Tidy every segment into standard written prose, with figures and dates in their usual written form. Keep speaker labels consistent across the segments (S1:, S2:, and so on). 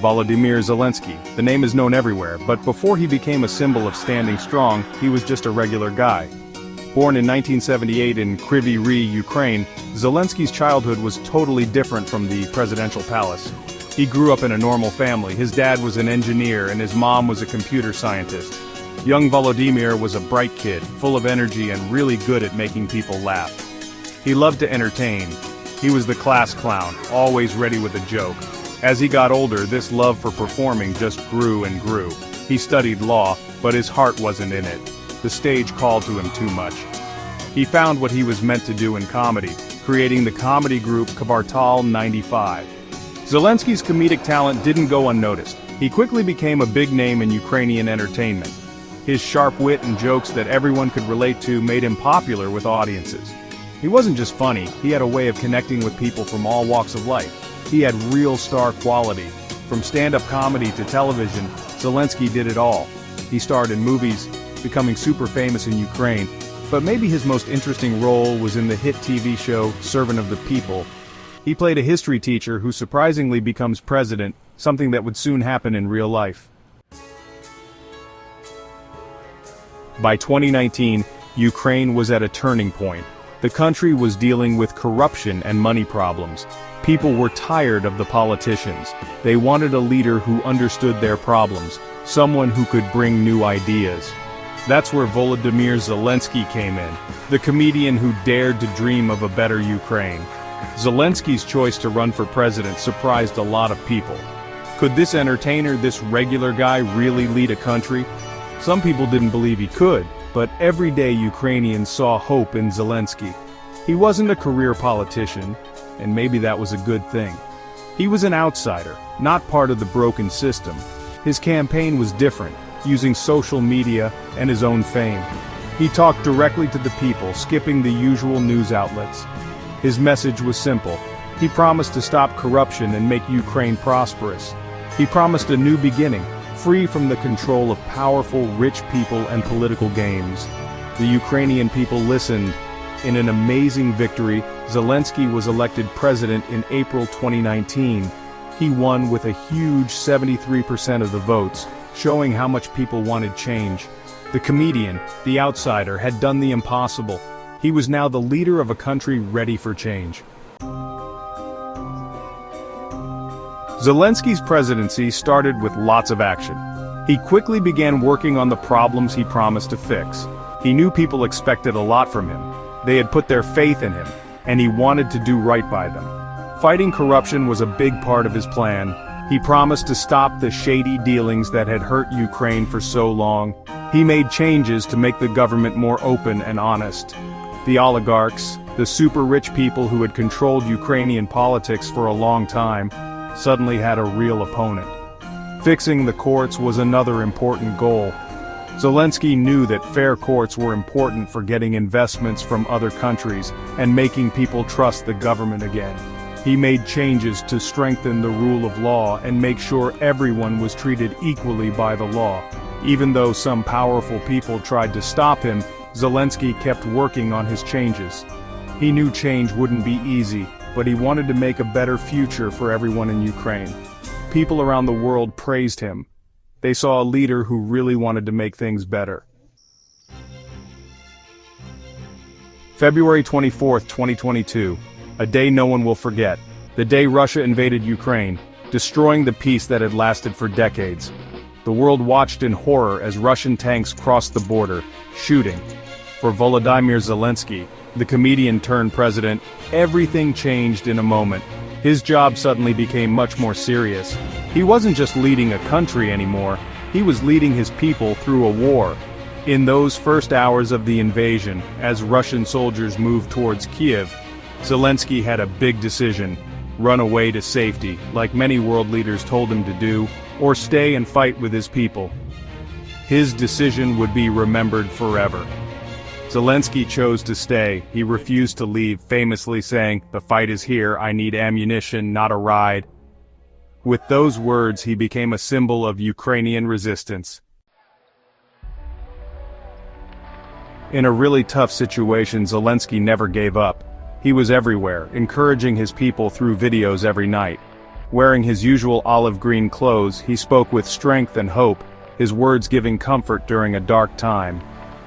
S1: Volodymyr Zelensky. The name is known everywhere, but before he became a symbol of standing strong, he was just a regular guy. Born in 1978 in Kryvyi Rih, Ukraine, Zelensky's childhood was totally different from the presidential palace. He grew up in a normal family. His dad was an engineer and his mom was a computer scientist. Young Volodymyr was a bright kid, full of energy and really good at making people laugh. He loved to entertain. He was the class clown, always ready with a joke. As he got older, this love for performing just grew and grew. He studied law, but his heart wasn't in it. The stage called to him too much. He found what he was meant to do in comedy, creating the comedy group Kvartal 95. Zelensky's comedic talent didn't go unnoticed. He quickly became a big name in Ukrainian entertainment. His sharp wit and jokes that everyone could relate to made him popular with audiences. He wasn't just funny, he had a way of connecting with people from all walks of life. He had real star quality. From stand-up comedy to television, Zelensky did it all. He starred in movies, becoming super famous in Ukraine, but maybe his most interesting role was in the hit TV show Servant of the People. He played a history teacher who surprisingly becomes president, something that would soon happen in real life. By 2019, Ukraine was at a turning point. The country was dealing with corruption and money problems. People were tired of the politicians. They wanted a leader who understood their problems, someone who could bring new ideas. That's where Volodymyr Zelensky came in, the comedian who dared to dream of a better Ukraine. Zelensky's choice to run for president surprised a lot of people. Could this entertainer, this regular guy, really lead a country? Some people didn't believe he could, but everyday Ukrainians saw hope in Zelensky. He wasn't a career politician, and maybe that was a good thing. He was an outsider, not part of the broken system. His campaign was different, using social media and his own fame. He talked directly to the people, skipping the usual news outlets. His message was simple. He promised to stop corruption and make Ukraine prosperous. He promised a new beginning, free from the control of powerful, rich people and political games. The Ukrainian people listened. In an amazing victory, Zelensky was elected president in April 2019. He won with a huge 73% of the votes, showing how much people wanted change. The comedian, the outsider, had done the impossible. He was now the leader of a country ready for change. Zelensky's presidency started with lots of action. He quickly began working on the problems he promised to fix. He knew people expected a lot from him. They had put their faith in him, and he wanted to do right by them. Fighting corruption was a big part of his plan. He promised to stop the shady dealings that had hurt Ukraine for so long. He made changes to make the government more open and honest. The oligarchs, the super-rich people who had controlled Ukrainian politics for a long time, suddenly had a real opponent. Fixing the courts was another important goal. Zelensky knew that fair courts were important for getting investments from other countries and making people trust the government again. He made changes to strengthen the rule of law and make sure everyone was treated equally by the law. Even though some powerful people tried to stop him, Zelensky kept working on his changes. He knew change wouldn't be easy, but he wanted to make a better future for everyone in Ukraine. People around the world praised him. They saw a leader who really wanted to make things better. February 24, 2022. A day no one will forget. The day Russia invaded Ukraine, destroying the peace that had lasted for decades. The world watched in horror as Russian tanks crossed the border, shooting. For Volodymyr Zelensky, the comedian turned president, everything changed in a moment. His job suddenly became much more serious. He wasn't just leading a country anymore, he was leading his people through a war. In those first hours of the invasion, as Russian soldiers moved towards Kiev, Zelensky had a big decision: run away to safety, like many world leaders told him to do, or stay and fight with his people. His decision would be remembered forever. Zelensky chose to stay. He refused to leave, famously saying, "The fight is here, I need ammunition, not a ride." With those words, he became a symbol of Ukrainian resistance. In a really tough situation, Zelensky never gave up. He was everywhere, encouraging his people through videos every night. Wearing his usual olive green clothes, he spoke with strength and hope, his words giving comfort during a dark time.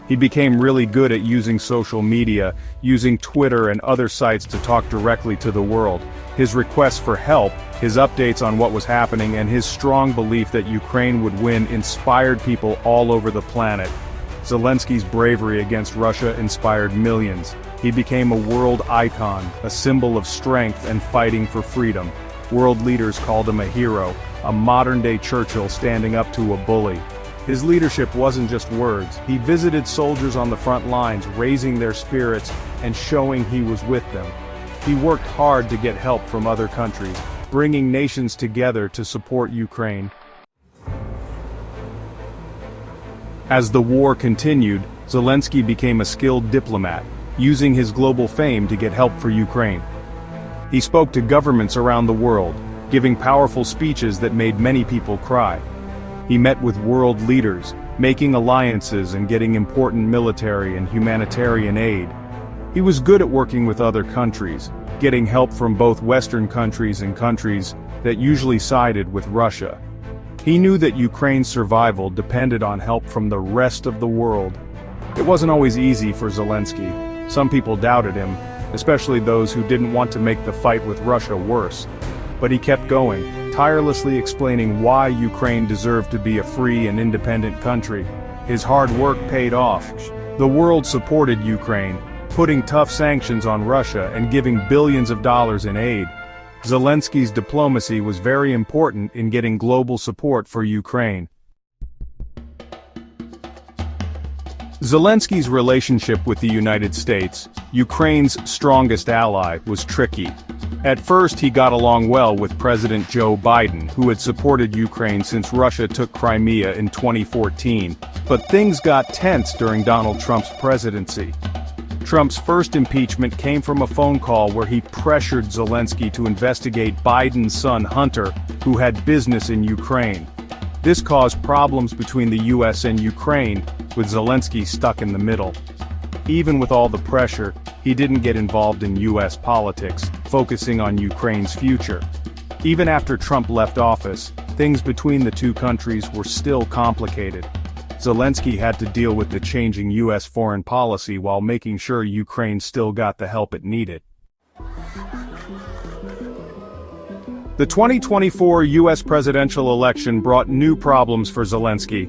S1: He became really good at using social media, using Twitter and other sites to talk directly to the world. His requests for help, his updates on what was happening, and his strong belief that Ukraine would win inspired people all over the planet. Zelensky's bravery against Russia inspired millions. He became a world icon, a symbol of strength and fighting for freedom. World leaders called him a hero, a modern-day Churchill standing up to a bully. His leadership wasn't just words. He visited soldiers on the front lines, raising their spirits and showing he was with them. He worked hard to get help from other countries, bringing nations together to support Ukraine. As the war continued, Zelensky became a skilled diplomat, using his global fame to get help for Ukraine. He spoke to governments around the world, giving powerful speeches that made many people cry. He met with world leaders, making alliances and getting important military and humanitarian aid. He was good at working with other countries, getting help from both Western countries and countries that usually sided with Russia. He knew that Ukraine's survival depended on help from the rest of the world. It wasn't always easy for Zelensky. Some people doubted him, especially those who didn't want to make the fight with Russia worse. But he kept going, tirelessly explaining why Ukraine deserved to be a free and independent country. His hard work paid off. The world supported Ukraine, putting tough sanctions on Russia and giving billions of dollars in aid. Zelensky's diplomacy was very important in getting global support for Ukraine. Zelensky's relationship with the United States, Ukraine's strongest ally, was tricky. At first he got along well with President Joe Biden, who had supported Ukraine since Russia took Crimea in 2014, but things got tense during Donald Trump's presidency. Trump's first impeachment came from a phone call where he pressured Zelensky to investigate Biden's son Hunter, who had business in Ukraine. This caused problems between the US and Ukraine, with Zelensky stuck in the middle. Even with all the pressure, he didn't get involved in US politics, focusing on Ukraine's future. Even after Trump left office, things between the two countries were still complicated. Zelensky had to deal with the changing US foreign policy while making sure Ukraine still got the help it needed. The 2024 US presidential election brought new problems for Zelensky.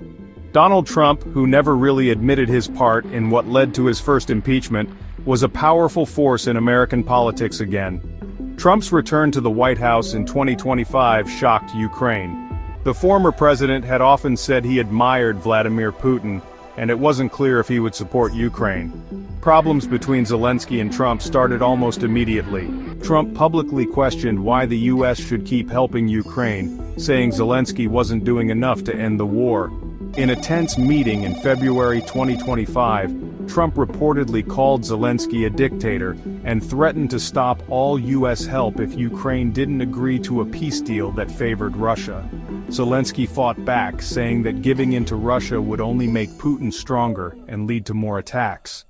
S1: Donald Trump, who never really admitted his part in what led to his first impeachment, was a powerful force in American politics again. Trump's return to the White House in 2025 shocked Ukraine. The former president had often said he admired Vladimir Putin, and it wasn't clear if he would support Ukraine. Problems between Zelensky and Trump started almost immediately. Trump publicly questioned why the US should keep helping Ukraine, saying Zelensky wasn't doing enough to end the war. In a tense meeting in February 2025, Trump reportedly called Zelensky a dictator and threatened to stop all US help if Ukraine didn't agree to a peace deal that favored Russia. Zelensky fought back, saying that giving in to Russia would only make Putin stronger and lead to more attacks.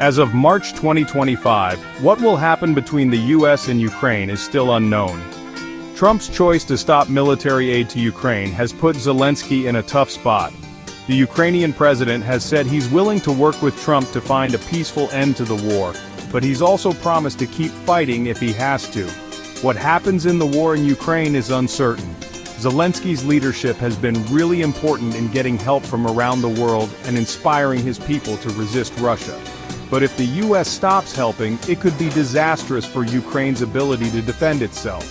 S1: As of March 2025, what will happen between the US and Ukraine is still unknown. Trump's choice to stop military aid to Ukraine has put Zelensky in a tough spot. The Ukrainian president has said he's willing to work with Trump to find a peaceful end to the war, but he's also promised to keep fighting if he has to. What happens in the war in Ukraine is uncertain. Zelensky's leadership has been really important in getting help from around the world and inspiring his people to resist Russia. But if the US stops helping, it could be disastrous for Ukraine's ability to defend itself.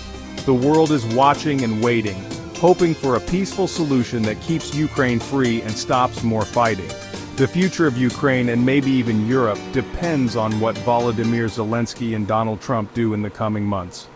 S1: The world is watching and waiting, hoping for a peaceful solution that keeps Ukraine free and stops more fighting. The future of Ukraine and maybe even Europe depends on what Volodymyr Zelensky and Donald Trump do in the coming months.